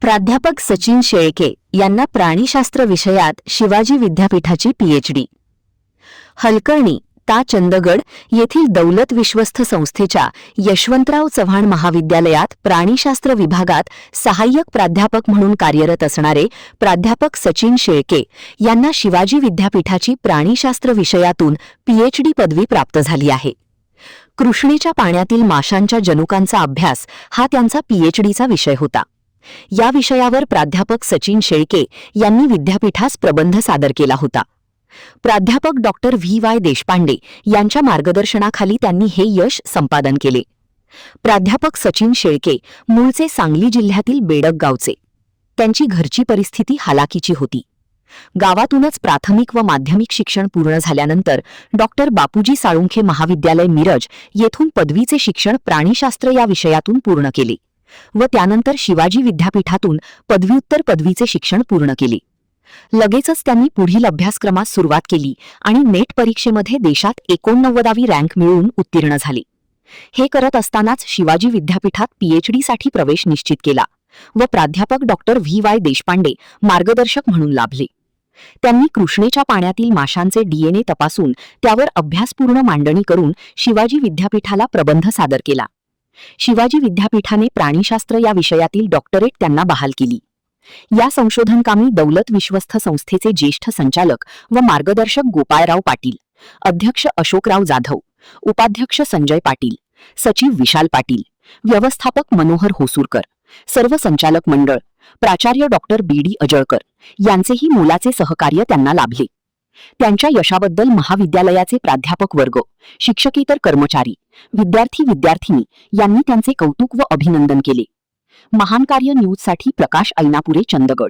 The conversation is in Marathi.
प्राध्यापक सचिन शेळके यांना प्राणीशास्त्र विषयात शिवाजी विद्यापीठाची पीएचडी. हलकर्णी ता चंदगड येथील दौलत विश्वस्त संस्थेच्या यशवंतराव चव्हाण महाविद्यालयात प्राणीशास्त्र विभागात सहाय्यक प्राध्यापक म्हणून कार्यरत असणारे प्राध्यापक सचिन शेळके यांना शिवाजी विद्यापीठाची प्राणीशास्त्र विषयातून पीएचडी पदवी प्राप्त झाली आहे. कृष्णेच्या पाण्यातील माशांच्या जनुकांचा अभ्यास हा त्यांचा पीएचडीचा विषय होता. या विषयावर प्राध्यापक सचिन शेळके यांनी विद्यापीठास प्रबंध सादर केला होता. प्राध्यापक डॉक्टर व्ही.वाय. देशपांडे यांच्या मार्गदर्शनाखाली त्यांनी हे यश संपादन केले. प्राध्यापक सचिन शेळके मूळचे सांगली जिल्ह्यातील बेडग गावचे. त्यांची घरची परिस्थिती हालाकीची होती. गावातूनच प्राथमिक व माध्यमिक शिक्षण पूर्ण झाल्यानंतर डॉक्टर बापूजी साळुंखे महाविद्यालय मिरज येथून पदवीचे शिक्षण प्राणीशास्त्र या विषयातून पूर्ण केले व त्यानंतर शिवाजी विद्यापीठातून पदव्युत्तर पदवीचे शिक्षण पूर्ण केले. लगेचच त्यांनी पुढील अभ्यासक्रमास सुरुवात केली आणि नेट परीक्षेमध्ये देशात 89वी रँक मिळवून उत्तीर्ण झाले. हे करत असतानाच शिवाजी विद्यापीठात पीएचडीसाठी प्रवेश निश्चित केला व प्राध्यापक डॉक्टर व्ही.वाय. देशपांडे मार्गदर्शक म्हणून लाभले. त्यांनी कृष्णेच्या पाण्यातील माशांचे डीएनए तपासून त्यावर अभ्यासपूर्ण मांडणी करून शिवाजी विद्यापीठाला प्रबंध सादर केला. शिवाजी विद्यापीठाने प्राणीशास्त्र या विषयातील डॉक्टरेट त्यांना बहाल केली. या संशोधनकामी दौलत विश्वस्त संस्थेचे ज्येष्ठ संचालक व मार्गदर्शक गोपाळराव पाटील, अध्यक्ष अशोकराव जाधव, उपाध्यक्ष संजय पाटील, सचिव विशाल पाटील, व्यवस्थापक मनोहर होसूरकर, सर्व संचालक मंडळ, प्राचार्य डॉक्टर बी.डी. अजळकर यांचेही मोलाचे सहकार्य त्यांना लाभले. त्यांच्या यशाबद्दल महाविद्यालयाचे प्राध्यापक वर्ग, शिक्षकेतर कर्मचारी, विद्यार्थी-विद्यार्थिनी यांनी त्यांचे कौतुक व अभिनंदन केले. महान कार्य न्यूजसाठी प्रकाश ऐनापुरे, चंदगड.